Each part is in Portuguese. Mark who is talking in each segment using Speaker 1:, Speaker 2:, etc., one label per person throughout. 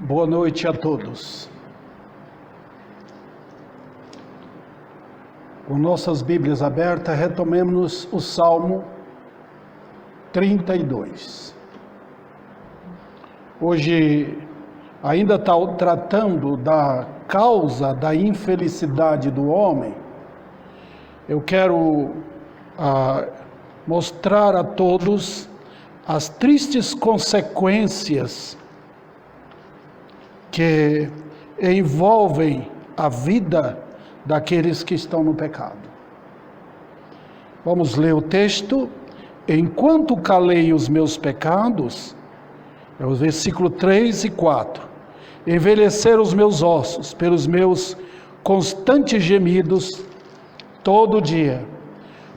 Speaker 1: Boa noite a todos. Com nossas Bíblias abertas, retomemos o Salmo 32. Hoje, ainda tratando da causa da infelicidade do homem, eu quero mostrar a todos as tristes consequências que envolvem a vida daqueles que estão no pecado. Vamos ler o texto. Enquanto calei os meus pecados, é o versículo 3 e 4. Envelheceram os meus ossos pelos meus constantes gemidos todo dia,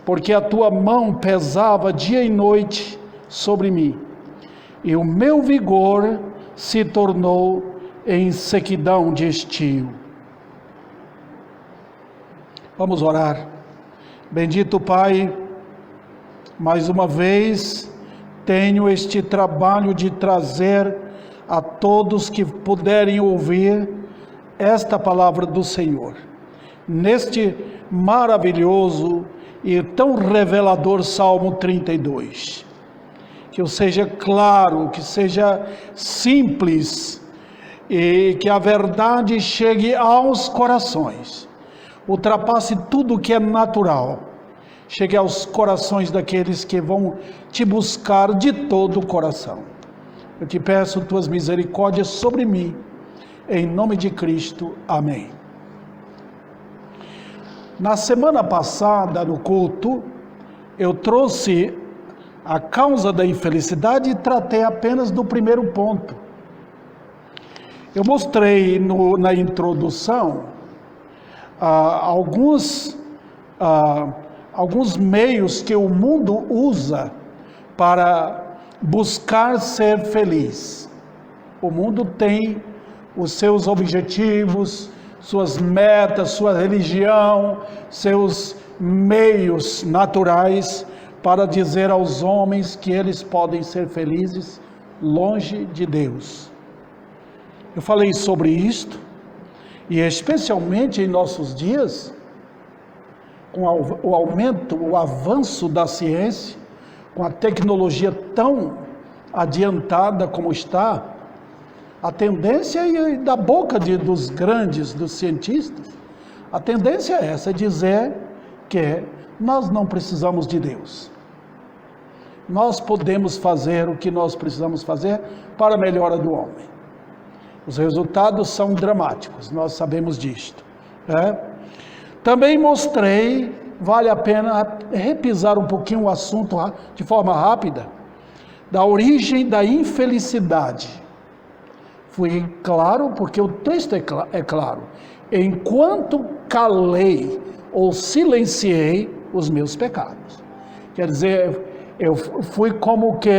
Speaker 1: porque a tua mão pesava dia e noite sobre mim, e o meu vigor se tornou em sequidão de estio. Vamos orar. Bendito Pai, mais uma vez tenho este trabalho de trazer a todos que puderem ouvir esta palavra do Senhor, neste maravilhoso e tão revelador Salmo 32. Que eu seja claro, que seja simples, e que a verdade chegue aos corações, ultrapasse tudo que é natural, chegue aos corações daqueles que vão te buscar de todo o coração. Eu te peço tuas misericórdias sobre mim, em nome de Cristo, amém. Na semana passada, no culto, eu trouxe a causa da infelicidade e tratei apenas do primeiro ponto. Eu mostrei na introdução alguns meios que o mundo usa para buscar ser feliz. O mundo tem os seus objetivos, suas metas, sua religião, seus meios naturais para dizer aos homens que eles podem ser felizes longe de Deus. Eu falei sobre isto, e especialmente em nossos dias, com o aumento, o avanço da ciência, com a tecnologia tão adiantada como está, a tendência, e da boca dos grandes, dos cientistas, a tendência é essa, dizer que nós não precisamos de Deus. Nós podemos fazer o que nós precisamos fazer para a melhora do homem. Os resultados são dramáticos, nós sabemos disto. Também mostrei, vale a pena repisar um pouquinho o assunto de forma rápida, da origem da infelicidade. Fui claro, porque o texto é claro. Enquanto calei ou silenciei os meus pecados. Quer dizer, eu fui como que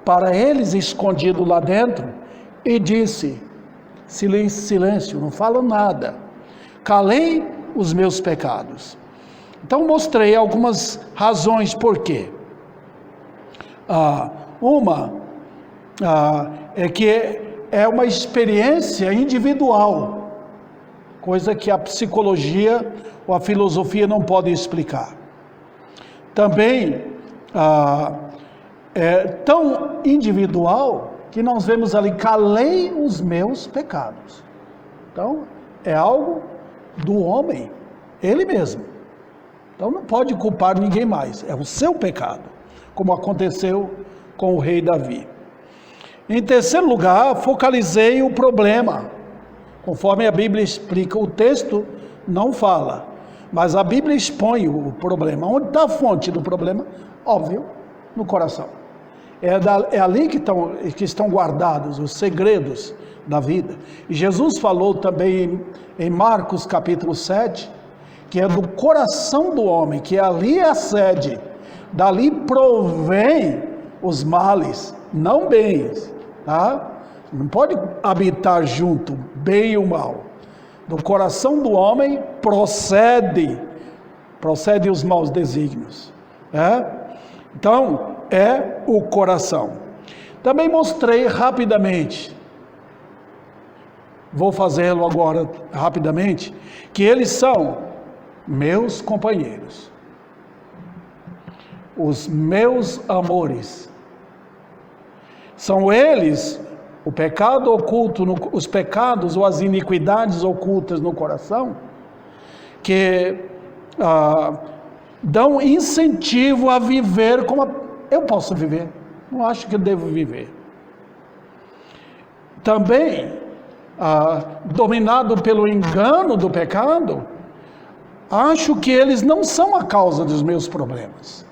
Speaker 1: para eles escondido lá dentro, e disse: silêncio, não falo nada. Calei os meus pecados. Então mostrei algumas razões por quê. Uma é que é uma experiência individual, coisa que a psicologia ou a filosofia não pode explicar. Também é tão individual que nós vemos ali: calei os meus pecados. Então, é algo do homem, ele mesmo. Então, não pode culpar ninguém mais, é o seu pecado, como aconteceu com o rei Davi. Em terceiro lugar, focalizei o problema, conforme a Bíblia explica. O texto não fala, mas a Bíblia expõe o problema. Onde está a fonte do problema? Óbvio, no coração. É ali que estão guardados os segredos da vida. E Jesus falou também em Marcos capítulo 7, que é do coração do homem, que ali é a sede, dali provém os males, não bens, tá? Não pode habitar junto bem e o mal. Do coração do homem procede os maus desígnios. Então, é o coração. Também mostrei rapidamente vou fazê-lo agora rapidamente, que eles são meus companheiros, os meus amores. São eles, o pecado oculto, os pecados ou as iniquidades ocultas no coração, que dão incentivo a viver como eu posso viver. Não acho que eu devo viver. Também, dominado pelo engano do pecado, acho que eles não são a causa dos meus problemas.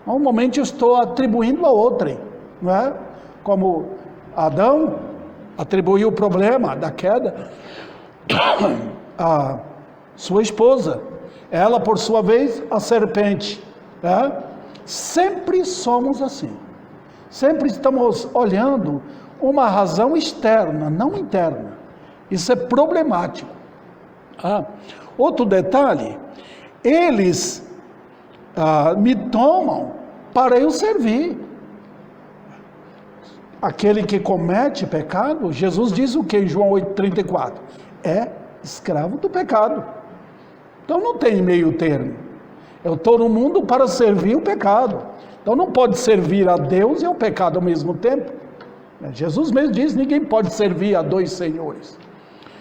Speaker 1: Normalmente eu estou atribuindo a outrem, não é? Como Adão atribuiu o problema da queda à sua esposa, ela por sua vez a serpente. Sempre somos assim, sempre estamos olhando uma razão externa, não interna. Isso é problemático. Outro detalhe, eles me tomam para eu servir. Aquele que comete pecado, Jesus diz o que em João 8,34? É escravo do pecado. Então não tem meio termo. Eu estou no mundo para servir o pecado. Então não pode servir a Deus e ao pecado ao mesmo tempo. Jesus mesmo diz, ninguém pode servir a dois senhores.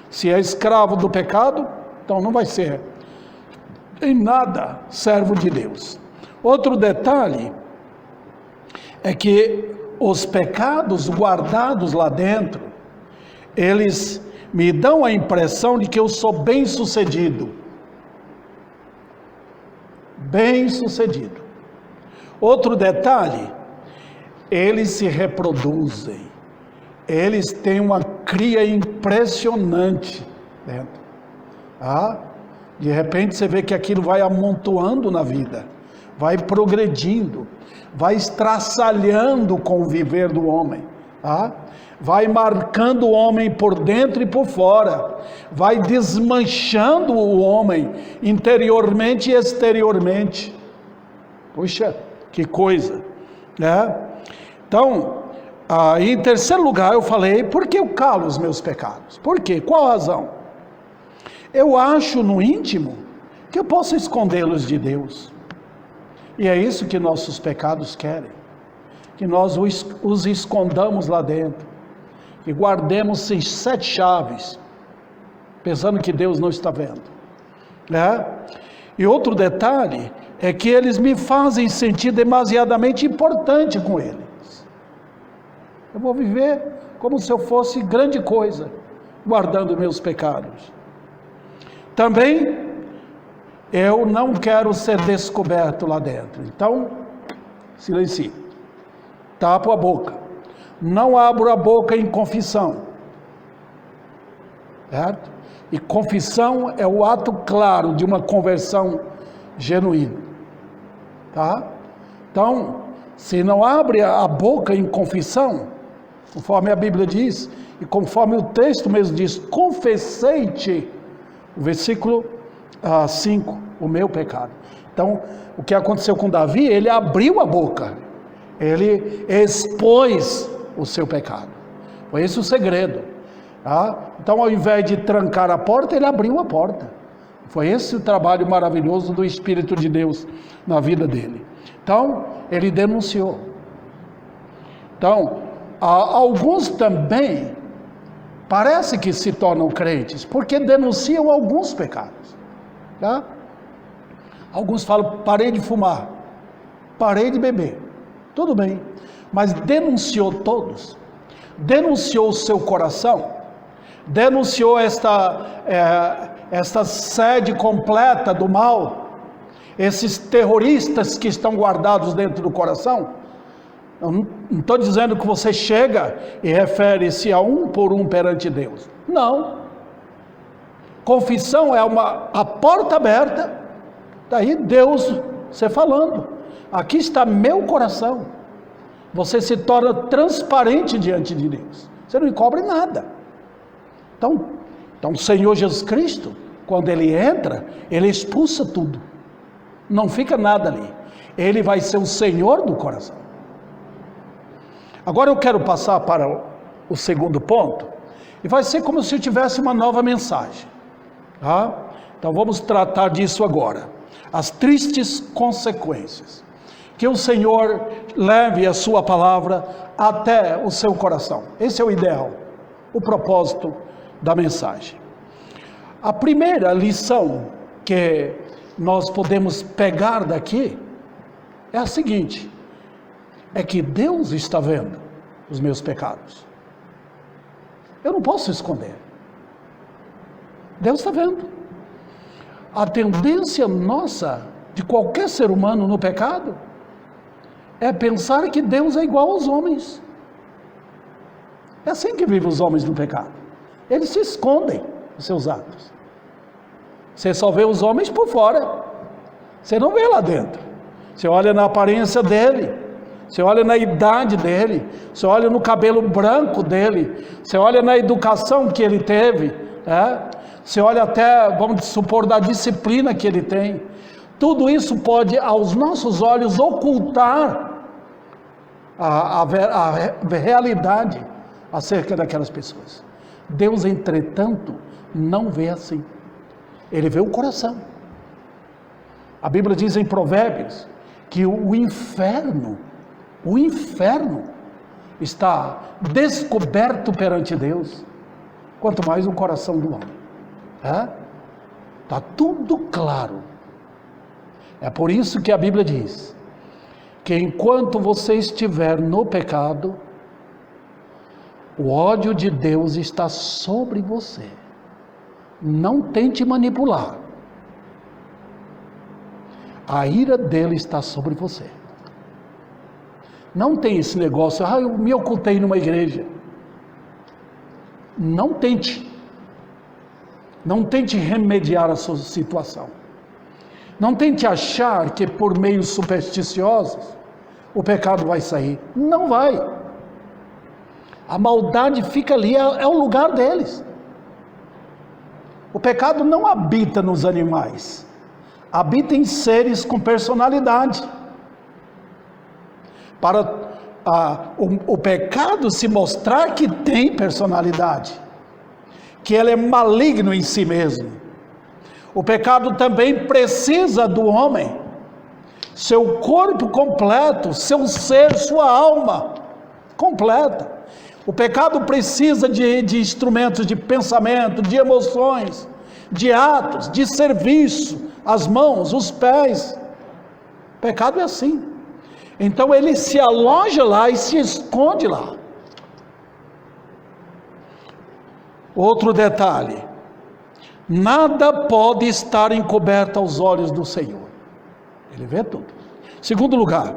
Speaker 1: Se é escravo do pecado, então não vai ser em nada servo de Deus. Outro detalhe é que os pecados guardados lá dentro, eles me dão a impressão de que eu sou bem-sucedido. Bem-sucedido. Outro detalhe, eles se reproduzem. Eles têm uma cria impressionante dentro. De repente você vê que aquilo vai amontoando na vida, vai progredindo, vai estraçalhando com o viver do homem, vai marcando o homem por dentro e por fora, vai desmanchando o homem interiormente e exteriormente. Puxa, que coisa, né? Então, em terceiro lugar eu falei, por que eu calo os meus pecados? Por quê? Qual a razão? Eu acho no íntimo que eu posso escondê-los de Deus. E é isso que nossos pecados querem, que nós os escondamos lá dentro, que guardemos em 7 chaves, pensando que Deus não está vendo, né? E outro detalhe é que eles me fazem sentir demasiadamente importante com eles. Eu vou viver como se eu fosse grande coisa, guardando meus pecados. Também eu não quero ser descoberto lá dentro. Então, silencie. Tapo a boca. Não abro a boca em confissão. Certo? E confissão é o ato claro de uma conversão genuína. Tá? Então, se não abre a boca em confissão, conforme a Bíblia diz, e conforme o texto mesmo diz, confessei-te, o versículo 5, o meu pecado. Então, o que aconteceu com Davi, ele abriu a boca, ele expôs o seu pecado. Foi esse o segredo. Então, ao invés de trancar a porta, ele abriu a porta. Foi esse o trabalho maravilhoso do Espírito de Deus na vida dele. Então, ele denunciou. Então, alguns também parece que se tornam crentes, porque denunciam alguns pecados. Tá? Alguns falam, parei de fumar, parei de beber, tudo bem, mas denunciou todos, denunciou o seu coração, denunciou esta sede completa do mal, esses terroristas que estão guardados dentro do coração. Eu não estou dizendo que você chega e refere-se a um por um perante Deus, não. Confissão é a porta aberta, daí Deus, você falando, aqui está meu coração, você se torna transparente diante de Deus, você não encobre nada. Então o Senhor Jesus Cristo, quando Ele entra, Ele expulsa tudo, não fica nada ali, Ele vai ser o Senhor do coração. Agora eu quero passar para o segundo ponto, E vai ser como se eu tivesse uma nova mensagem. Tá? Então vamos tratar disso agora. As tristes consequências. Que o Senhor leve a sua palavra até o seu coração. Esse é o ideal, o propósito da mensagem. A primeira lição que nós podemos pegar daqui é a seguinte: é que Deus está vendo os meus pecados. Eu não posso esconder. Deus está vendo. A tendência nossa, de qualquer ser humano no pecado, é pensar que Deus é igual aos homens. É assim que vivem os homens no pecado. Eles se escondem dos seus atos. Você só vê os homens por fora. Você não vê lá dentro. Você olha na aparência dele. Você olha na idade dele. Você olha no cabelo branco dele. Você olha na educação que ele teve. Você olha até, vamos supor, da disciplina que ele tem. Tudo isso pode, aos nossos olhos, ocultar a realidade acerca daquelas pessoas. Deus, entretanto, não vê assim. Ele vê o coração. A Bíblia diz em Provérbios que o inferno está descoberto perante Deus, quanto mais o coração do homem. Está tudo claro. É por isso que a Bíblia diz que enquanto você estiver no pecado, o ódio de Deus está sobre você. Não tente manipular. A ira dele está sobre você. Não tem esse negócio, eu me ocultei numa igreja. Não tente. Não tente remediar a sua situação. Não tente achar que por meios supersticiosos o pecado vai sair. Não vai. A maldade fica ali, é o lugar deles. O pecado não habita nos animais, habita em seres com personalidade. Para o pecado se mostrar que tem personalidade, que ele é maligno em si mesmo. O pecado também precisa do homem, seu corpo completo, seu ser, sua alma completa. O pecado precisa de instrumentos de pensamento, de emoções, de atos, de serviço, as mãos, os pés. O pecado é assim. Então ele se aloja lá e se esconde lá. Outro detalhe: nada pode estar encoberto aos olhos do Senhor. Ele vê tudo. Segundo lugar,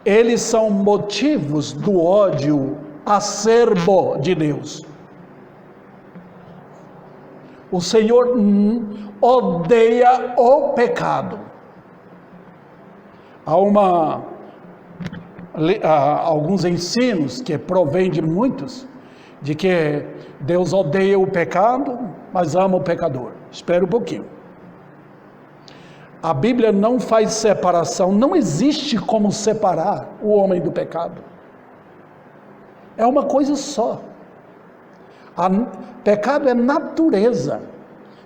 Speaker 1: eles são motivos do ódio acerbo de Deus. O Senhor odeia o pecado. Há alguns ensinos que provêm de muitos, de que Deus odeia o pecado, mas ama o pecador. Espera um pouquinho. A Bíblia não faz separação, não existe como separar o homem do pecado. É uma coisa só. Pecado é natureza,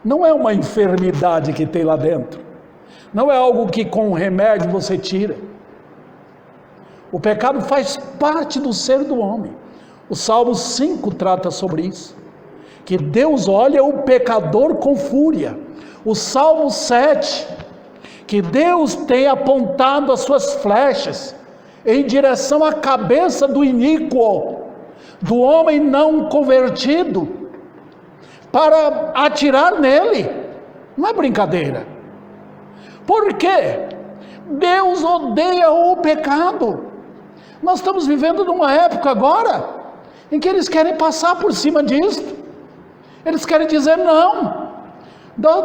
Speaker 1: não é uma enfermidade que tem lá dentro, não é algo que com remédio você tira. O pecado faz parte do ser do homem. O Salmo 5 trata sobre isso, que Deus olha o pecador com fúria. O Salmo 7, que Deus tem apontado as suas flechas em direção à cabeça do iníquo, do homem não convertido, para atirar nele. Não é brincadeira. Por quê? Deus odeia o pecado. Nós estamos vivendo numa época agora em que eles querem passar por cima disso. Eles querem dizer: não,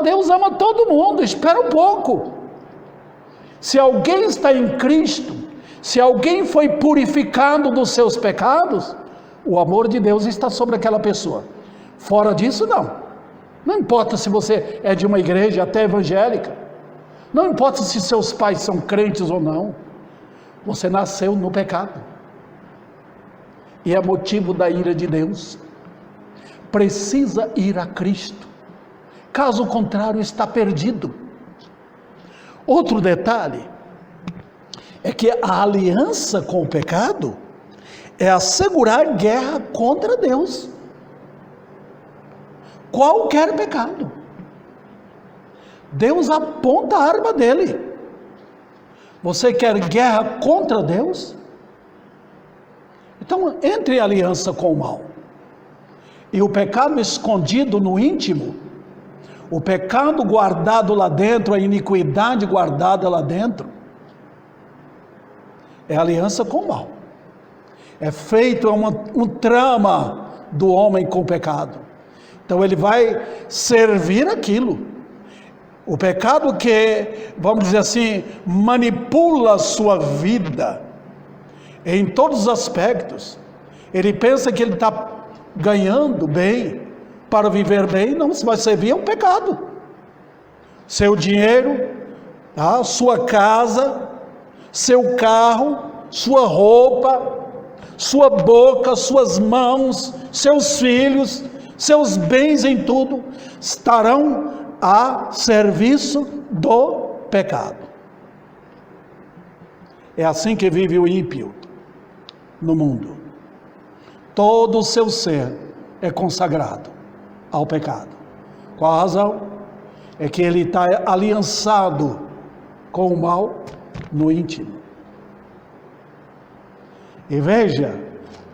Speaker 1: Deus ama todo mundo, espera um pouco. Se alguém está em Cristo, se alguém foi purificado dos seus pecados, o amor de Deus está sobre aquela pessoa. Fora disso, não. Não importa se você é de uma igreja até evangélica, não importa se seus pais são crentes ou não, você nasceu no pecado, e é motivo da ira de Deus. precisa ir a Cristo. Caso contrário, está perdido. Outro detalhe é que a aliança com o pecado é assegurar guerra contra Deus. Qualquer pecado. Deus aponta a arma dele. Você quer guerra contra Deus? Então, entre em aliança com o mal. E o pecado escondido no íntimo, o pecado guardado lá dentro, a iniquidade guardada lá dentro, é aliança com o mal. É feito um trama do homem com o pecado. Então ele vai servir aquilo. O pecado que, vamos dizer assim, manipula a sua vida em todos os aspectos. Ele pensa que ele está ganhando bem, para viver bem, não, se vai servir é um pecado. Seu dinheiro, sua casa, seu carro, sua roupa, sua boca, suas mãos, seus filhos, seus bens em tudo, estarão a serviço do pecado. É assim que vive o ímpio no mundo. Todo o seu ser é consagrado ao pecado. Qual a razão? É que ele está aliançado com o mal no íntimo. E veja,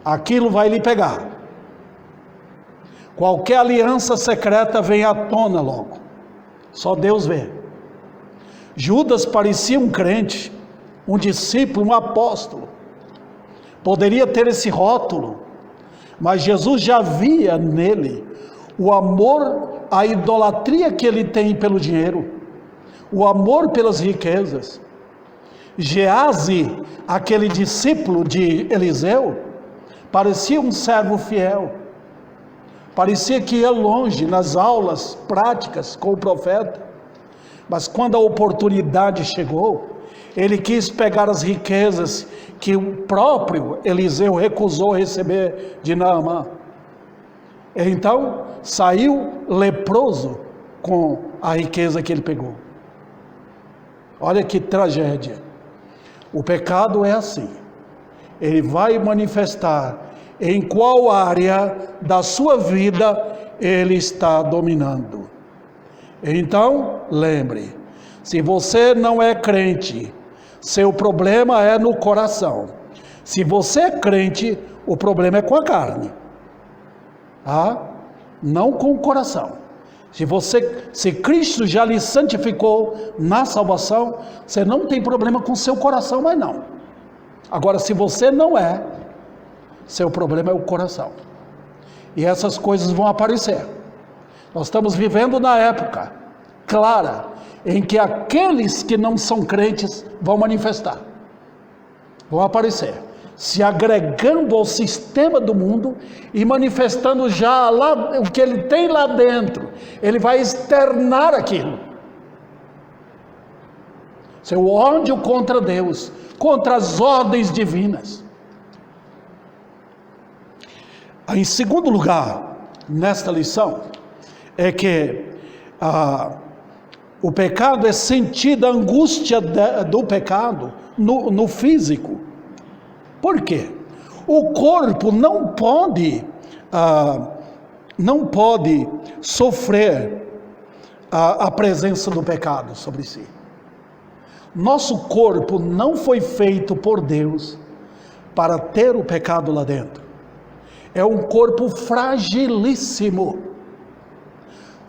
Speaker 1: aquilo vai lhe pegar. Qualquer aliança secreta vem à tona logo. Só Deus vê. Judas parecia um crente, um discípulo, um apóstolo. Poderia ter esse rótulo, mas Jesus já via nele o amor, a idolatria que ele tem pelo dinheiro, o amor pelas riquezas. Geazi, aquele discípulo de Eliseu, parecia um servo fiel, parecia que ia longe nas aulas práticas com o profeta, mas quando a oportunidade chegou, ele quis pegar as riquezas que o próprio Eliseu recusou receber de Naamã. Então saiu leproso com a riqueza que ele pegou. Olha que tragédia. O pecado é assim. Ele vai manifestar em qual área da sua vida ele está dominando. Então, lembre, se você não é crente, seu problema é no coração. Se você é crente, o problema é com a carne. Não com o coração. Se Cristo já lhe santificou na salvação, você não tem problema com seu coração, mas não. Agora, se você não é, seu problema é o coração. E essas coisas vão aparecer. Nós estamos vivendo na época clara em que aqueles que não são crentes vão manifestar, vão aparecer, se agregando ao sistema do mundo e manifestando já lá o que ele tem lá dentro. Ele vai externar aquilo. Seu ódio contra Deus, contra as ordens divinas. Em segundo lugar, nesta lição, é que o pecado é sentida a angústia do pecado no físico. Por quê? O corpo não pode sofrer a presença do pecado sobre si. Nosso corpo não foi feito por Deus para ter o pecado lá dentro. É um corpo fragilíssimo.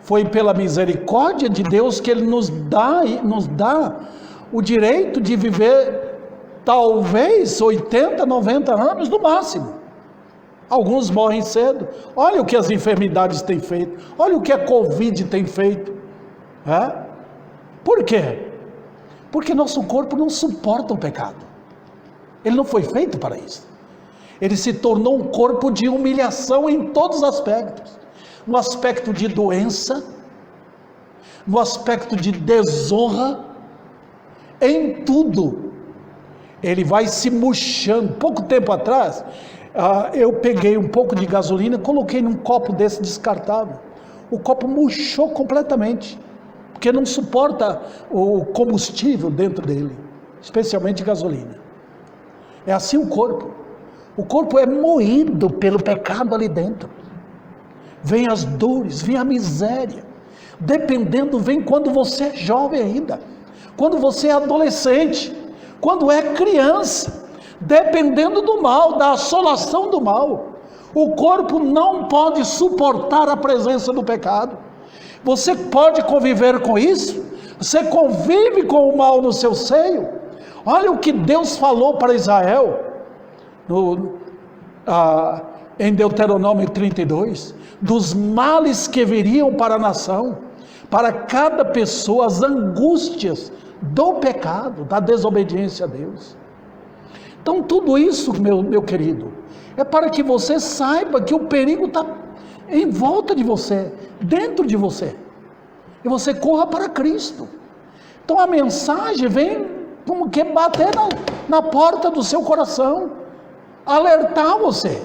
Speaker 1: Foi pela misericórdia de Deus que Ele nos dá o direito de viver talvez 80, 90 anos no máximo. Alguns morrem cedo. Olha o que as enfermidades têm feito. Olha o que a Covid tem feito. Por quê? Porque nosso corpo não suporta o pecado. Ele não foi feito para isso. Ele se tornou um corpo de humilhação em todos os aspectos. No aspecto de doença, no aspecto de desonra, em tudo. Ele vai se murchando. Pouco tempo atrás, eu peguei um pouco de gasolina, coloquei num copo desse descartável. O copo murchou completamente, porque não suporta o combustível dentro dele, especialmente gasolina. É assim o corpo. O corpo é moído pelo pecado ali dentro. Vem as dores, vem a miséria. Dependendo, vem quando você é jovem ainda, quando você é adolescente, quando é criança. Dependendo do mal, da assolação do mal. O corpo não pode suportar a presença do pecado. Você pode conviver com isso? Você convive com o mal no seu seio? Olha o que Deus falou para Israel em Deuteronômio 32, dos males que viriam para a nação, para cada pessoa, as angústias do pecado, da desobediência a Deus. Então tudo isso, meu querido, é para que você saiba que o perigo está em volta de você, dentro de você, e você corra para Cristo. Então a mensagem vem como que bater na porta do seu coração, alertar você,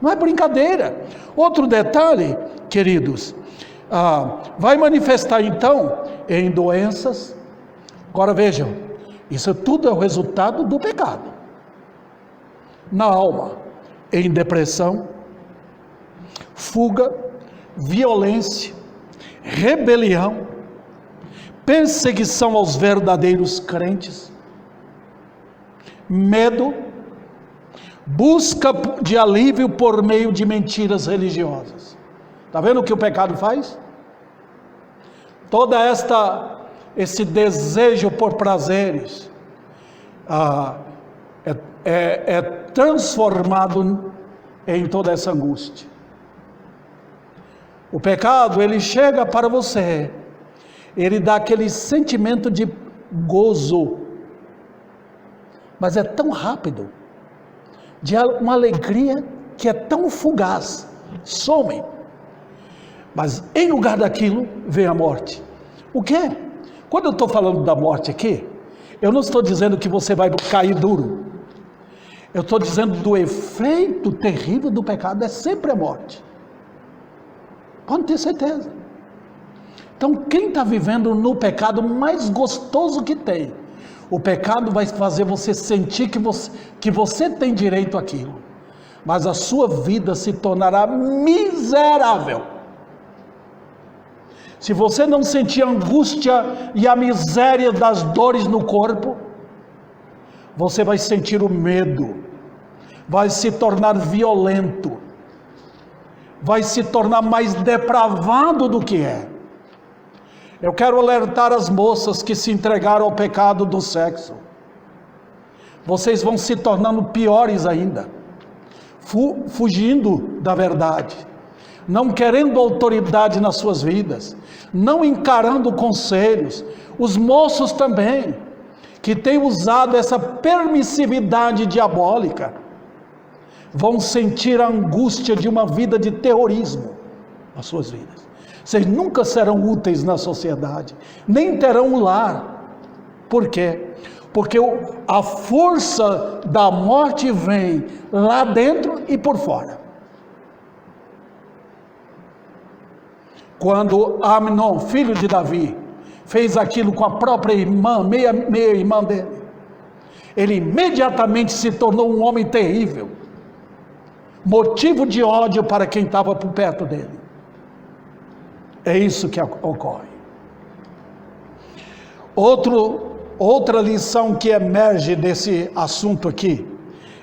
Speaker 1: não é brincadeira. Outro detalhe, queridos, vai manifestar então em doenças. Agora vejam, isso tudo é o resultado do pecado. Na alma, em depressão, fuga, violência, rebelião, perseguição aos verdadeiros crentes, medo, busca de alívio por meio de mentiras religiosas. Está vendo o que o pecado faz? Toda esse desejo por prazeres é transformado em toda essa angústia. O pecado, ele chega para você, ele dá aquele sentimento de gozo, mas é tão rápido, de uma alegria que é tão fugaz, some. Mas em lugar daquilo, vem a morte. O quê? Quando eu estou falando da morte aqui, eu não estou dizendo que você vai cair duro. Eu estou dizendo do efeito terrível do pecado, é sempre a morte. Pode ter certeza. Então quem está vivendo no pecado, mais gostoso que tem, o pecado vai fazer você sentir que você tem direito àquilo, mas a sua vida se tornará miserável. Se você não sentir a angústia e a miséria das dores no corpo, você vai sentir o medo, vai se tornar violento, vai se tornar mais depravado do que é. Eu quero alertar as moças que se entregaram ao pecado do sexo. Vocês vão se tornando piores ainda, fugindo da verdade, não querendo autoridade nas suas vidas, não encarando conselhos. Os moços também, que têm usado essa permissividade diabólica, vão sentir a angústia de uma vida de terrorismo nas suas vidas. Vocês nunca serão úteis na sociedade, nem terão um lar. Por quê? Porque a força da morte vem lá dentro e por fora. Quando Amnon, filho de Davi, fez aquilo com a própria irmã, meia irmã dele, ele imediatamente se tornou um homem terrível, motivo de ódio para quem estava por perto dele. É isso que ocorre. Outra lição que emerge desse assunto aqui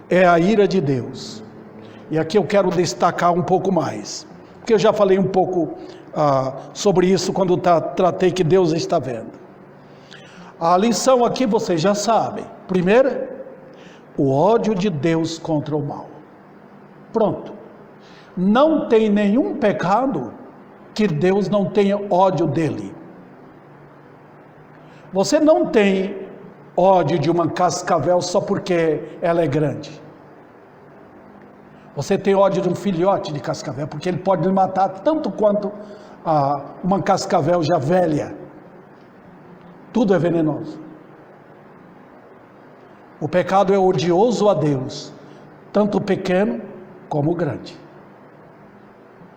Speaker 1: é a ira de Deus. E aqui eu quero destacar um pouco mais, porque eu já falei um pouco sobre isso quando tratei que Deus está vendo. A lição aqui vocês já sabem. Primeira, o ódio de Deus contra o mal. Pronto. Não tem nenhum pecado que Deus não tenha ódio dele. Você não tem ódio de uma cascavel só porque ela é grande. Você tem ódio de um filhote de cascavel, porque ele pode lhe matar tanto quanto uma cascavel já velha. Tudo é venenoso. O pecado é odioso a Deus, tanto o pequeno como grande.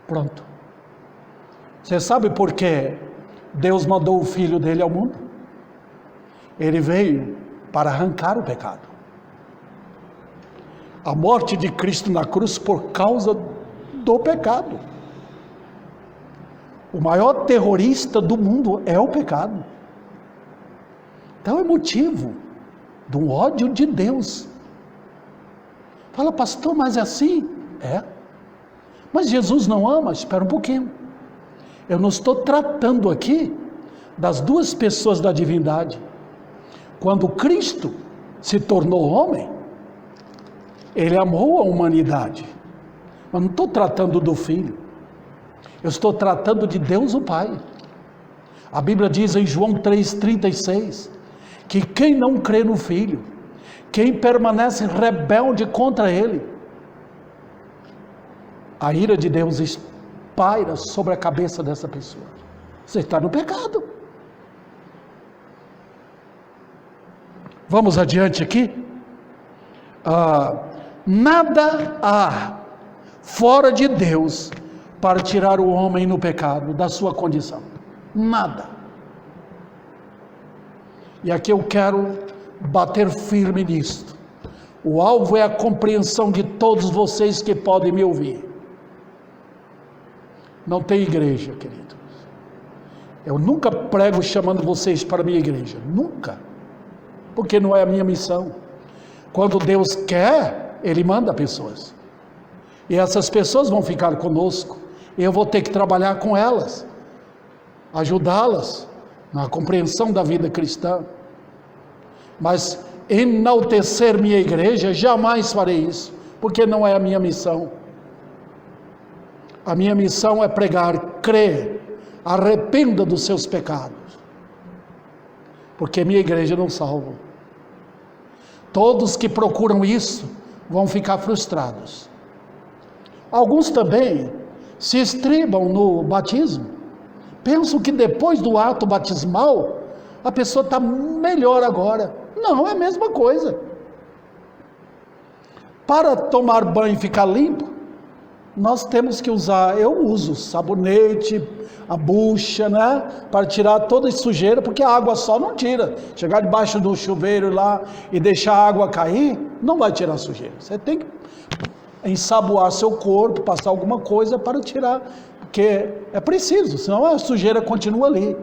Speaker 1: Pronto. Você sabe por que Deus mandou o Filho dele ao mundo? Ele veio para arrancar o pecado. A morte de Cristo na cruz por causa do pecado. O maior terrorista do mundo é o pecado. Então é motivo do ódio de Deus. Fala, pastor, mas é assim? É. Mas Jesus não ama? Espera um pouquinho. Eu não estou tratando aqui das duas pessoas da divindade. Quando Cristo se tornou homem, ele amou a humanidade. Mas não estou tratando do Filho. Eu estou tratando de Deus o Pai. A Bíblia diz em João 3,36, que quem não crê no Filho, quem permanece rebelde contra Ele, a ira de Deus paira sobre a cabeça dessa pessoa. Você está no pecado. Vamos adiante aqui. Nada há fora de Deus para tirar o homem no pecado, da sua condição. Nada. E aqui eu quero bater firme nisto. O alvo é a compreensão de todos vocês que podem me ouvir. Não tem igreja, queridos. Eu nunca prego chamando vocês para a minha igreja. Nunca. Porque não é a minha missão. Quando Deus quer, Ele manda pessoas. E essas pessoas vão ficar conosco. E eu vou ter que trabalhar com elas. Ajudá-las na compreensão da vida cristã. Mas enaltecer minha igreja, jamais farei isso. Porque não é a minha missão. A minha missão é pregar, crer, arrependa dos seus pecados. Porque minha igreja não salva. Todos que procuram isso vão ficar frustrados. Alguns também se estribam no batismo. Pensam que depois do ato batismal, a pessoa está melhor agora. Não, é a mesma coisa. Para tomar banho e ficar limpo, nós temos que usar, eu uso sabonete, a bucha, né? Para tirar toda a sujeira, porque a água só não tira. Chegar debaixo do chuveiro lá e deixar a água cair, não vai tirar a sujeira. Você tem que ensaboar seu corpo, passar alguma coisa para tirar, porque é preciso, senão a sujeira continua ali.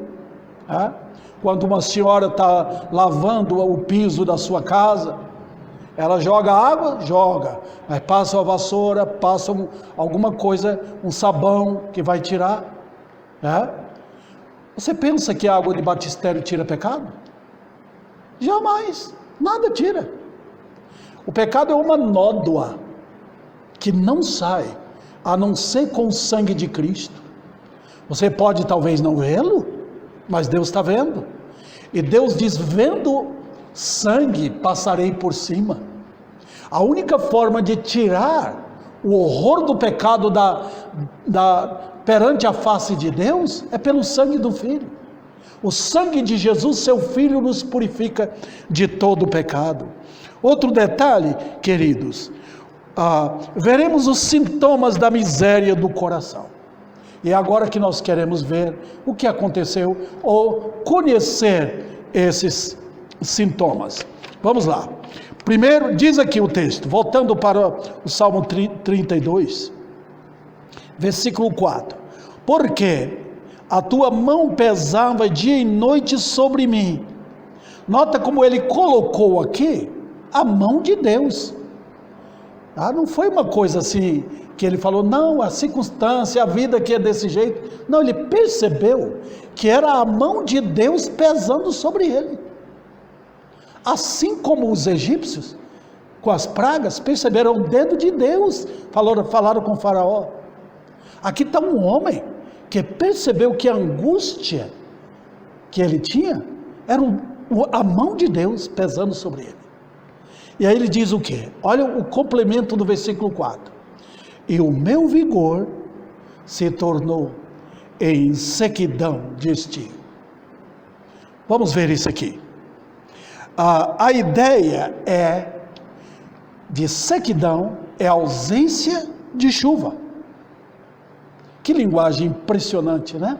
Speaker 1: Né? Quando uma senhora está lavando o piso da sua casa, ela joga água? Joga. Aí passa a vassoura, passa alguma coisa, um sabão que vai tirar. Né? Você pensa que a água de batistério tira pecado? Jamais. Nada tira. O pecado é uma nódoa que não sai, a não ser com o sangue de Cristo. Você pode talvez não vê-lo, mas Deus está vendo. E Deus diz, vendo sangue, passarei por cima. A única forma de tirar o horror do pecado perante a face de Deus é pelo sangue do Filho. O sangue de Jesus, seu Filho, nos purifica de todo o pecado. Outro detalhe, queridos, veremos os sintomas da miséria do coração. E é agora que nós queremos ver o que aconteceu ou conhecer esses sintomas. Vamos lá. Primeiro, diz aqui o texto, voltando para o Salmo 32, versículo 4. Porque a tua mão pesava dia e noite sobre mim. Nota como ele colocou aqui a mão de Deus. Não foi uma coisa assim que ele falou, não, a circunstância, a vida que é desse jeito. Não, ele percebeu que era a mão de Deus pesando sobre ele. Assim como os egípcios, com as pragas, perceberam o dedo de Deus, falaram com o faraó. Aqui está um homem que percebeu que a angústia que ele tinha, era a mão de Deus pesando sobre ele. E aí ele diz o quê? Olha o complemento do versículo 4. E o meu vigor se tornou em sequidão de estio. Vamos ver isso aqui. A ideia de sequidão é ausência de chuva. Que linguagem impressionante, né?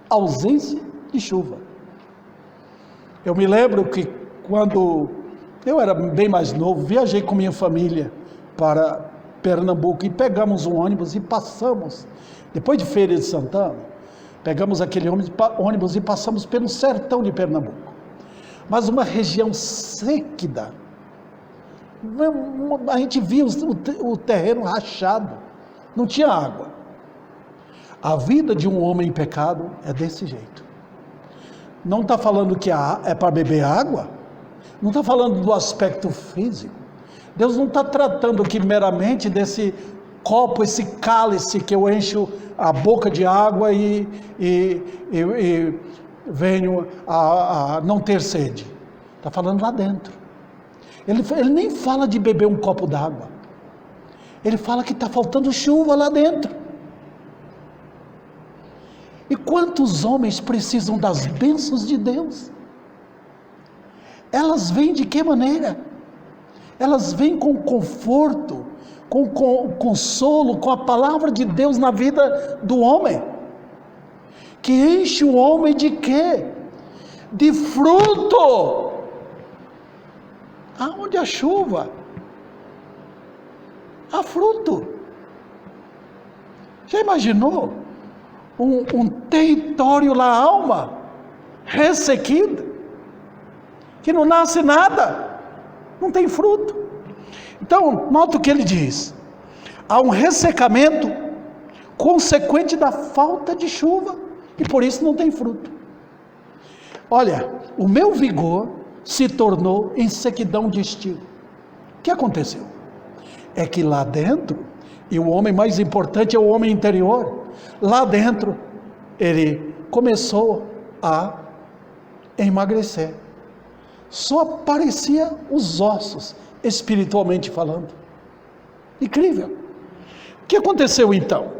Speaker 1: Ausência de chuva. Eu me lembro que quando eu era bem mais novo, viajei com minha família para Pernambuco e pegamos um ônibus e passamos, depois de Feira de Santana, pegamos aquele ônibus e passamos pelo sertão de Pernambuco. Mas uma região seca, a gente via o terreno rachado, não tinha água. A vida de um homem em pecado é desse jeito. Não está falando que é para beber água, não está falando do aspecto físico. Deus não está tratando aqui meramente desse copo, esse cálice que eu encho a boca de água e venho a não ter sede. Está falando lá dentro. Ele nem fala de beber um copo d'água. Ele fala que está faltando chuva lá dentro. E quantos homens precisam das bênçãos de Deus? Elas vêm de que maneira? Elas vêm com conforto, com consolo, com a palavra de Deus na vida do homem. Que enche o homem de quê? De fruto. Aonde há chuva, há fruto. Já imaginou? Um território lá, alma, ressequido, que não nasce nada, não tem fruto. Então, nota o que ele diz: há um ressecamento consequente da falta de chuva, e por isso não tem fruto. Olha, o meu vigor se tornou em sequidão de estio. O que aconteceu? É que lá dentro, e o homem mais importante é o homem interior, lá dentro ele começou a emagrecer. Só aparecia os ossos, espiritualmente falando. Incrível. O que aconteceu então?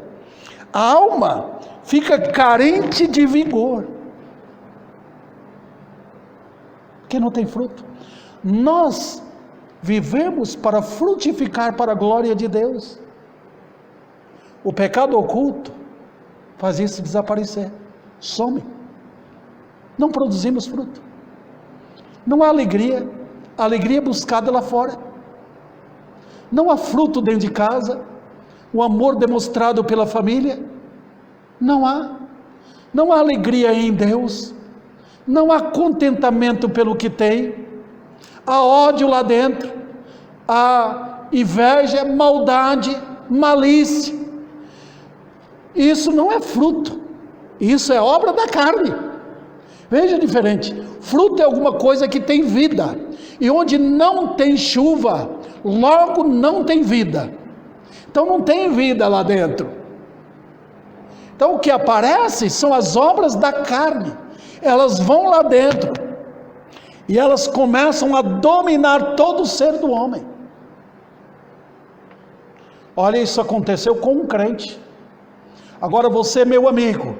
Speaker 1: A alma fica carente de vigor, porque não tem fruto. Nós vivemos para frutificar para a glória de Deus. O pecado oculto faz isso desaparecer, some. Não produzimos fruto. Não há alegria, a alegria é buscada lá fora. Não há fruto dentro de casa, o amor demonstrado pela família, não há. Não há alegria em Deus, não há contentamento pelo que tem, há ódio lá dentro, há inveja, maldade, malícia. Isso não é fruto, isso é obra da carne. Veja diferente, fruto é alguma coisa que tem vida, e onde não tem chuva, logo não tem vida. Então não tem vida lá dentro. Então o que aparece são as obras da carne, elas vão lá dentro, e elas começam a dominar todo o ser do homem. Olha, isso aconteceu com um crente. Agora você, meu amigo,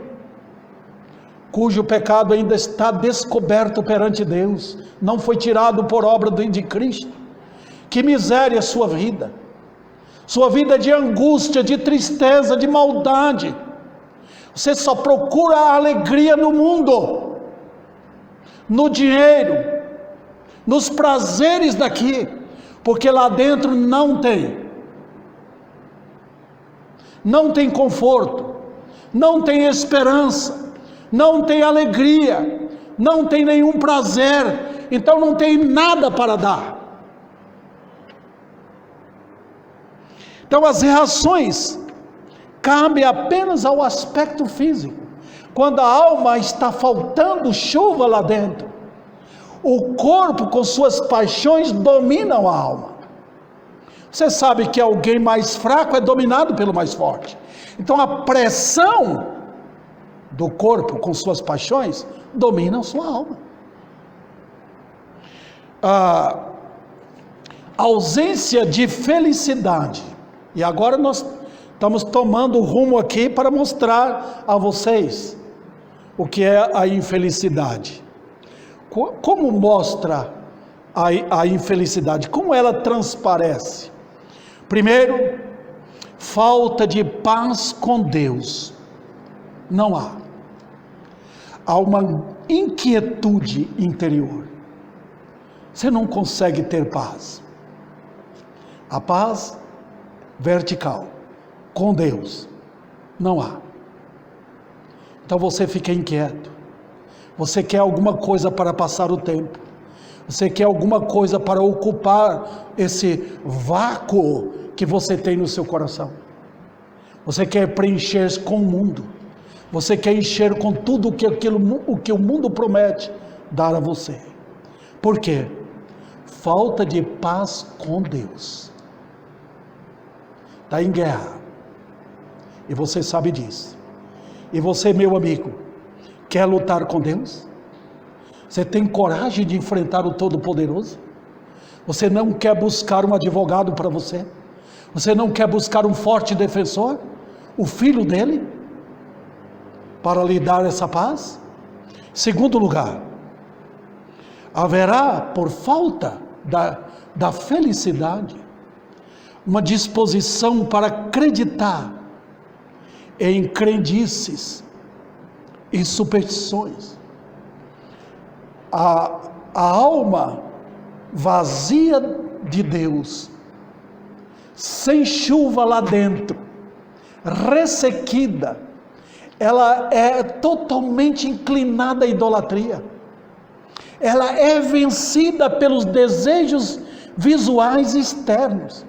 Speaker 1: cujo pecado ainda está descoberto perante Deus, não foi tirado por obra de Cristo, que miséria sua vida de angústia, de tristeza, de maldade. Você só procura a alegria no mundo, no dinheiro, nos prazeres daqui, porque lá dentro não tem conforto, não tem esperança, não tem alegria, não tem nenhum prazer, então não tem nada para dar. Então as reações cabem apenas ao aspecto físico. Quando a alma está faltando chuva lá dentro, o corpo com suas paixões dominam a alma. Você sabe que alguém mais fraco é dominado pelo mais forte. Então a pressão do corpo com suas paixões domina a sua alma. A ausência de felicidade. E agora nós estamos tomando rumo aqui para mostrar a vocês o que é a infelicidade. Como mostra a infelicidade? Como ela transparece? Primeiro, falta de paz com Deus, não há. Há uma inquietude interior. Você não consegue ter paz. A paz vertical com Deus não há. Então você fica inquieto. Você quer alguma coisa para passar o tempo. Você quer alguma coisa para ocupar esse vácuo que você tem no seu coração. Você quer preencher-se com o mundo. Você quer encher com tudo o que o mundo promete dar a você. Por quê? Falta de paz com Deus. Está em guerra. E você sabe disso. E você, meu amigo, quer lutar com Deus? Você tem coragem de enfrentar o Todo-Poderoso? Você não quer buscar um advogado para você? Você não quer buscar um forte defensor? O filho dele? Para lhe dar essa paz? Segundo lugar, haverá, por falta da felicidade, uma disposição para acreditar em crendices e superstições. A alma vazia de Deus, sem chuva lá dentro, ressequida, ela é totalmente inclinada à idolatria. Ela é vencida pelos desejos visuais externos.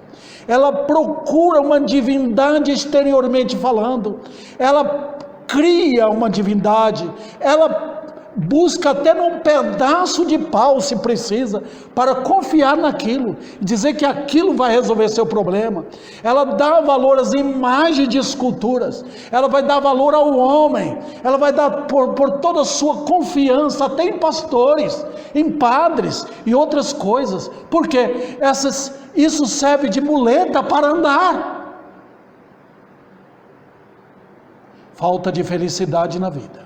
Speaker 1: Ela procura uma divindade exteriormente falando. Ela cria uma divindade. Ela busca até num pedaço de pau, se precisa, para confiar naquilo, dizer que aquilo vai resolver seu problema. Ela dá valor às imagens de esculturas, ela vai dar valor ao homem, ela vai dar por toda a sua confiança, até em pastores, em padres e outras coisas, porque isso serve de muleta para andar. Falta de felicidade na vida.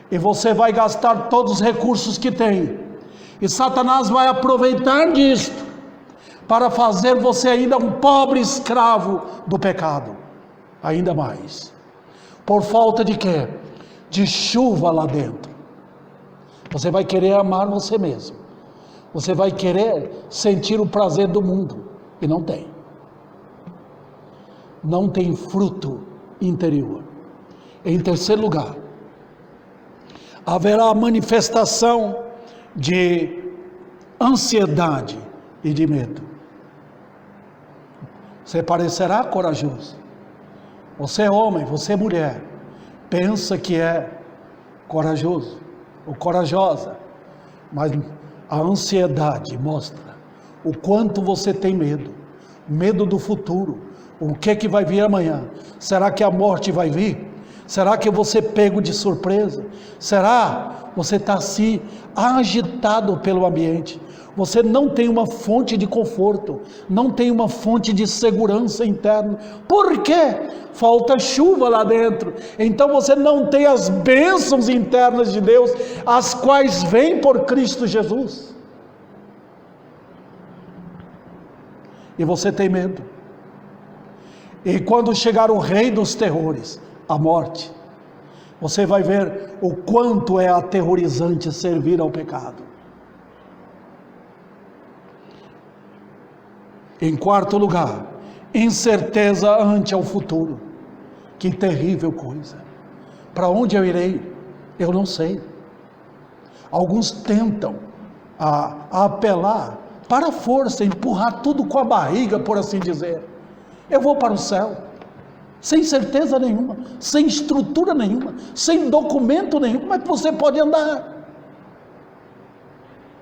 Speaker 1: E você vai gastar todos os recursos que tem. E Satanás vai aproveitar disto para fazer você ainda um pobre escravo do pecado. Ainda mais. Por falta de quê? De chuva lá dentro. Você vai querer amar você mesmo. Você vai querer sentir o prazer do mundo. E não tem. Não tem fruto interior. Em terceiro lugar, haverá manifestação de ansiedade e de medo. Você parecerá corajoso. Você é homem, você é mulher. Pensa que é corajoso ou corajosa. Mas a ansiedade mostra o quanto você tem medo. Medo do futuro. O que vai vir amanhã? Será que a morte vai vir? Será que eu vou ser pego de surpresa? Será? Você está assim, agitado pelo ambiente. Você não tem uma fonte de conforto, não tem uma fonte de segurança interna. Por quê? Falta chuva lá dentro. Então você não tem as bênçãos internas de Deus, as quais vêm por Cristo Jesus. E você tem medo. E quando chegar o rei dos terrores, a morte, você vai ver o quanto é aterrorizante servir ao pecado. Em quarto lugar, incerteza ante ao futuro. Que terrível coisa. Para onde eu irei? Eu não sei. Alguns tentam apelar para a força, empurrar tudo com a barriga, por assim dizer. Eu vou para o céu. Sem certeza nenhuma, sem estrutura nenhuma, sem documento nenhum. Como é que você pode andar?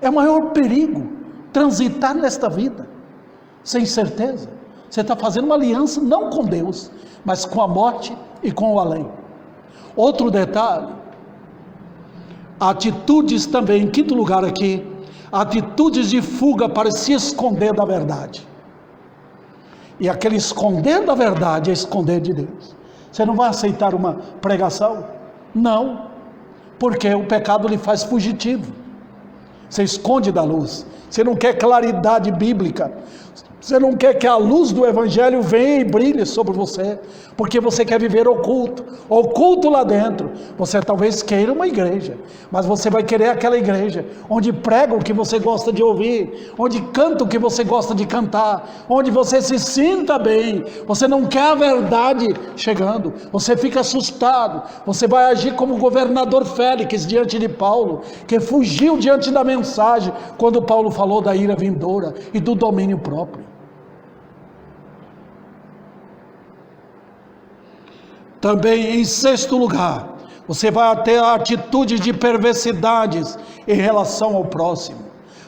Speaker 1: É o maior perigo transitar nesta vida sem certeza. Você está fazendo uma aliança não com Deus, mas com a morte e com o além. Outro detalhe, atitudes também, em quinto lugar aqui, atitudes de fuga para se esconder da verdade. E aquele esconder da verdade é esconder de Deus. Você não vai aceitar uma pregação? Não, porque o pecado lhe faz fugitivo. Você esconde da luz. Você não quer claridade bíblica. Você não quer que a luz do Evangelho venha e brilhe sobre você, porque você quer viver oculto lá dentro. Você talvez queira uma igreja, mas você vai querer aquela igreja onde prega o que você gosta de ouvir, onde canta o que você gosta de cantar, onde você se sinta bem. Você não quer a verdade chegando, você fica assustado. Você vai agir como o governador Félix diante de Paulo, que fugiu diante da mensagem quando Paulo falou da ira vindoura e do domínio próprio. Também, em sexto lugar, você vai ter a atitude de perversidades em relação ao próximo.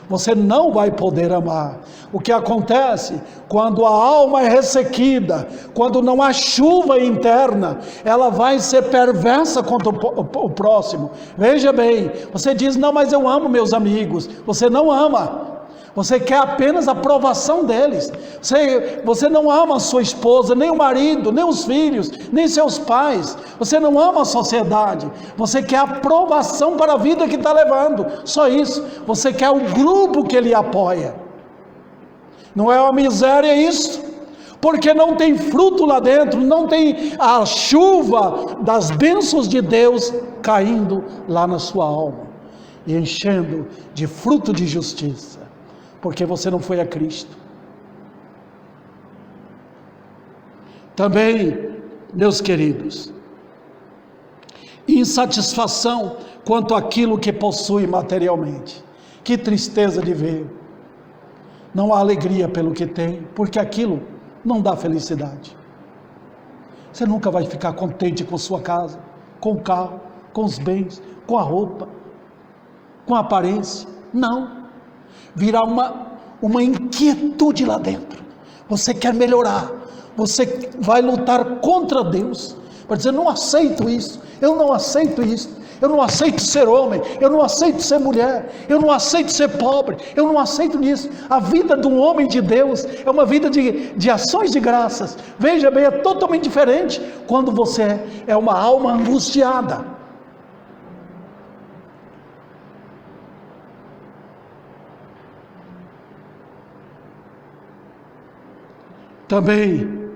Speaker 1: Você não vai poder amar. O que acontece quando a alma é ressequida, quando não há chuva interna, ela vai ser perversa contra o próximo. Veja bem, você diz, não, mas eu amo meus amigos. Você não ama. Você quer apenas a aprovação deles. Você não ama a sua esposa, nem o marido, nem os filhos, nem seus pais. Você não ama a sociedade. Você quer aprovação para a vida que está levando. Só isso. Você quer o grupo que ele apoia. Não é uma miséria isso? Porque não tem fruto lá dentro, não tem a chuva das bênçãos de Deus caindo lá na sua alma e enchendo de fruto de justiça. Porque você não foi a Cristo. Também, meus queridos, insatisfação quanto àquilo que possui materialmente. Que tristeza de ver. Não há alegria pelo que tem, porque aquilo não dá felicidade. Você nunca vai ficar contente com sua casa, com o carro, com os bens, com a roupa, com a aparência. Não. Virá uma inquietude lá dentro. Você quer melhorar. Você vai lutar contra Deus. Vai dizer, não aceito isso. Eu não aceito isso. Eu não aceito ser homem. Eu não aceito ser mulher. Eu não aceito ser pobre. Eu não aceito isso. A vida de um homem de Deus é uma vida de ações de graças. Veja bem, é totalmente diferente quando você é uma alma angustiada. Também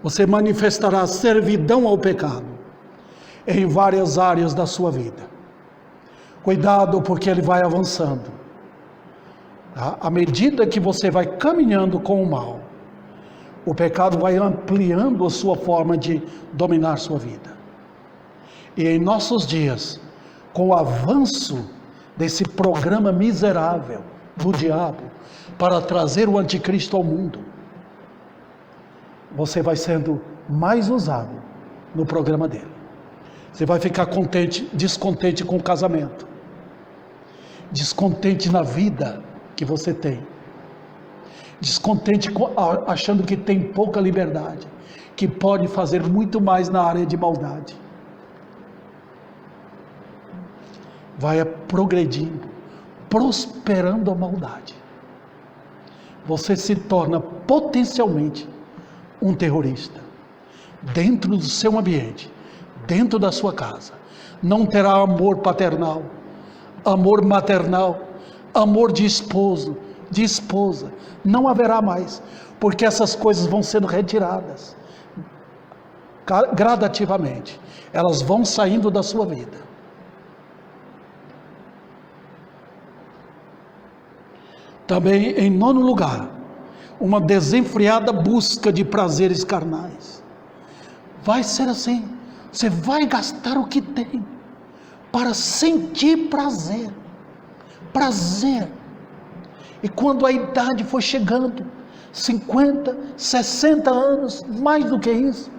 Speaker 1: você manifestará servidão ao pecado em várias áreas da sua vida. Cuidado, porque ele vai avançando. À medida que você vai caminhando com o mal, o pecado vai ampliando a sua forma de dominar sua vida. E em nossos dias, com o avanço desse programa miserável do diabo para trazer o anticristo ao mundo, você vai sendo mais usado no programa dele. Você vai ficar descontente com o casamento, descontente na vida que você tem, descontente achando que tem pouca liberdade, que pode fazer muito mais na área de maldade. Vai progredindo, prosperando a maldade. Você se torna potencialmente um terrorista, dentro do seu ambiente, dentro da sua casa. Não terá amor paternal, amor maternal, amor de esposo, de esposa. Não haverá mais, porque essas coisas vão sendo retiradas gradativamente. Elas vão saindo da sua vida. Também, em nono lugar, uma desenfreada busca de prazeres carnais. Vai ser assim. Você vai gastar o que tem para sentir prazer. Prazer. E quando a idade for chegando, 50, 60 anos, mais do que isso,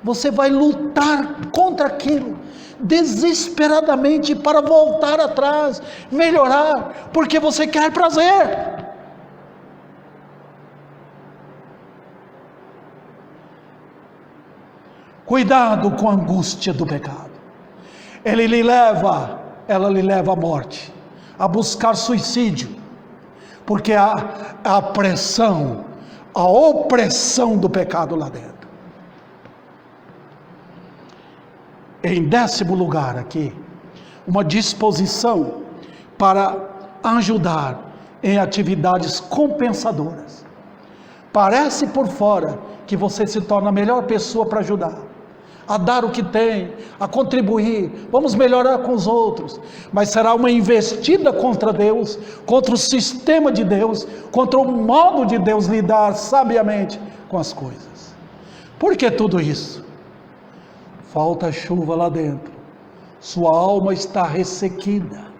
Speaker 1: você vai lutar contra aquilo, desesperadamente, para voltar atrás, melhorar, porque você quer prazer. Cuidado com a angústia do pecado. Ela lhe leva à morte, a buscar suicídio, porque há a pressão, a opressão do pecado lá dentro. Em 10º lugar aqui, uma disposição para ajudar em atividades compensadoras. Parece por fora que você se torna a melhor pessoa para ajudar, a dar o que tem, a contribuir, vamos melhorar com os outros, mas será uma investida contra Deus, contra o sistema de Deus, contra o modo de Deus lidar sabiamente com as coisas. Por que tudo isso? Falta chuva lá dentro, sua alma está ressequida.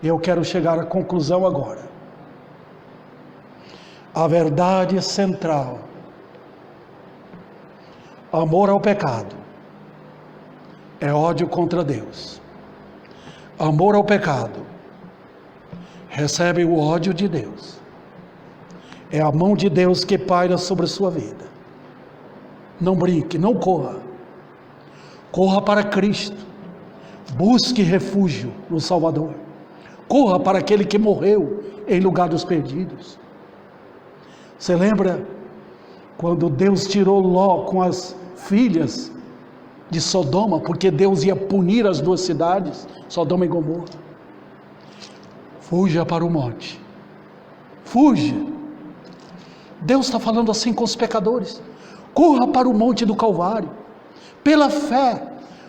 Speaker 1: Eu quero chegar à conclusão agora. A verdade central: amor ao pecado é ódio contra Deus. Amor ao pecado recebe o ódio de Deus. É a mão de Deus que paira sobre a sua vida. Não brinque, não corra. Corra para Cristo. Busque refúgio no Salvador. Corra para aquele que morreu em lugar dos perdidos. Você lembra quando Deus tirou Ló com as filhas de Sodoma, porque Deus ia punir as duas cidades, Sodoma e Gomorra? Fuja para o monte. Fuja. Deus está falando assim com os pecadores. Corra para o monte do Calvário. Pela fé,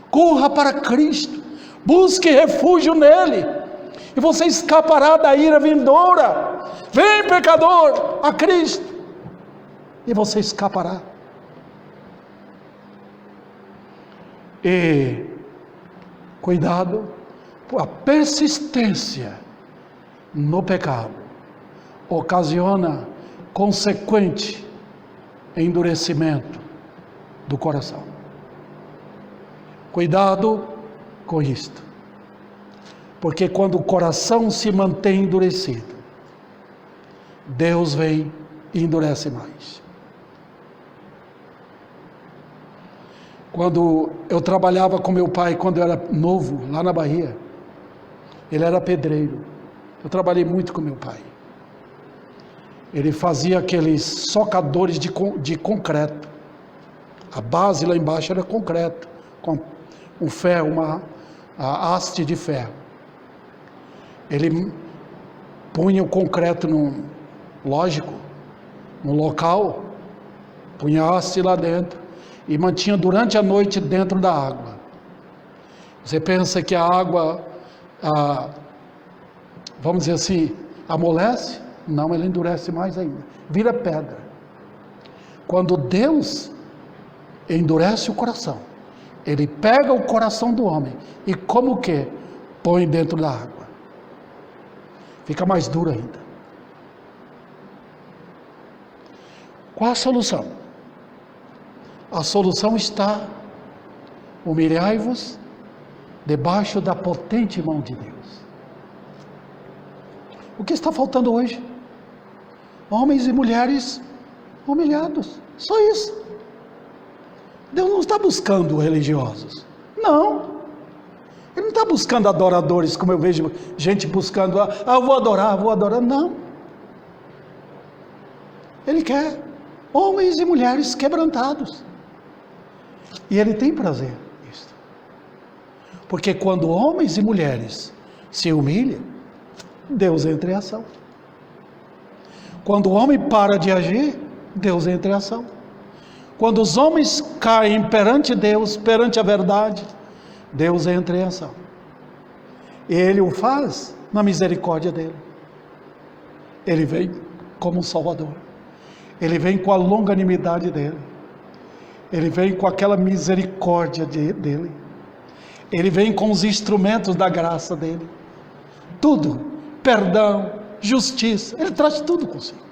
Speaker 1: corra para Cristo. Busque refúgio nele. E você escapará da ira vindoura. Vem, pecador, a Cristo, e você escapará. E cuidado, a persistência no pecado ocasiona consequente endurecimento do coração. Cuidado com isto, porque quando o coração se mantém endurecido, Deus vem e endurece mais. Quando eu trabalhava com meu pai, quando eu era novo, lá na Bahia, ele era pedreiro. Eu trabalhei muito com meu pai. Ele fazia aqueles socadores de concreto. A base lá embaixo era concreto, com um ferro, a haste de ferro. Ele punha o concreto no local, punha a haste lá dentro e mantinha durante a noite dentro da água. Você pensa que a água, vamos dizer assim, amolece? Não, ela endurece mais ainda, vira pedra. Quando Deus endurece o coração, Ele pega o coração do homem e como que? Põe dentro da água. Fica mais duro ainda. Qual a solução? A solução está: humilhai-vos debaixo da potente mão de Deus. O que está faltando hoje? Homens e mulheres humilhados, só isso. Deus não está buscando religiosos, não. Ele não está buscando adoradores, como eu vejo gente buscando, eu vou adorar, não. Ele quer homens e mulheres quebrantados, e Ele tem prazer nisso, porque quando homens e mulheres se humilham, Deus entra em ação. Quando o homem para de agir, Deus entra em ação. Quando os homens caem perante Deus, perante a verdade, Deus entra em ação. E Ele o faz na misericórdia dEle. Ele vem como um Salvador. Ele vem com a longanimidade dEle. Ele vem com aquela misericórdia dEle. Ele vem com os instrumentos da graça dEle. Tudo, perdão, justiça, Ele traz tudo consigo.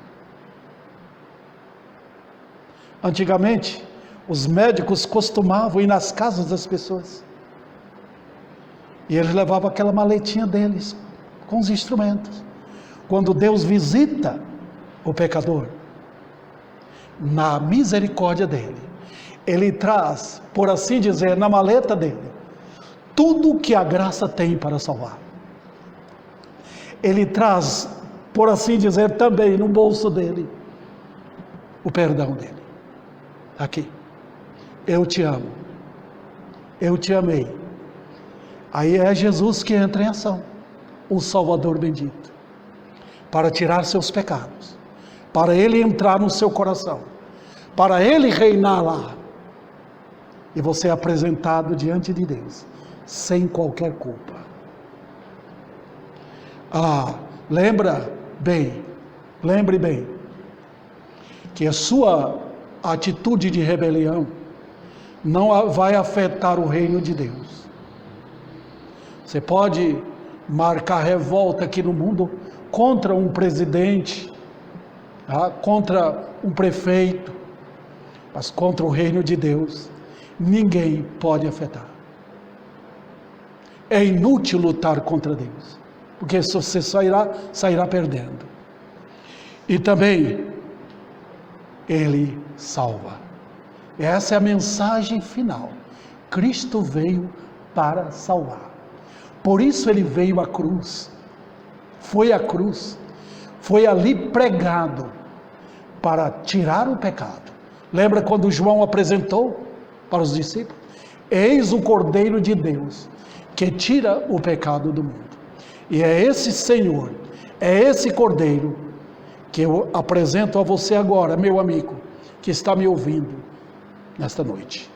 Speaker 1: Antigamente, os médicos costumavam ir nas casas das pessoas. E eles levavam aquela maletinha deles, com os instrumentos. Quando Deus visita o pecador, na misericórdia dele, Ele traz, por assim dizer, na maleta dele, tudo o que a graça tem para salvar. Ele traz, por assim dizer, também no bolso dele, o perdão dele. Aqui, eu te amo, eu te amei. Aí é Jesus que entra em ação, o Salvador bendito, para tirar seus pecados, para Ele entrar no seu coração, para Ele reinar lá, e você é apresentado diante de Deus, sem qualquer culpa. Lembre bem, que a sua atitude de rebelião não vai afetar o reino de Deus. Você pode marcar revolta aqui no mundo contra um presidente, contra um prefeito, mas contra o reino de Deus, ninguém pode afetar. É inútil lutar contra Deus, porque você sairá perdendo. E também, Ele salva. Essa é a mensagem final. Cristo veio para salvar. Por isso Ele veio à cruz. Foi à cruz. Foi ali pregado para tirar o pecado. Lembra quando João apresentou para os discípulos? Eis o Cordeiro de Deus, que tira o pecado do mundo. E é esse Senhor, é esse Cordeiro, que eu apresento a você agora, meu amigo, que está me ouvindo nesta noite.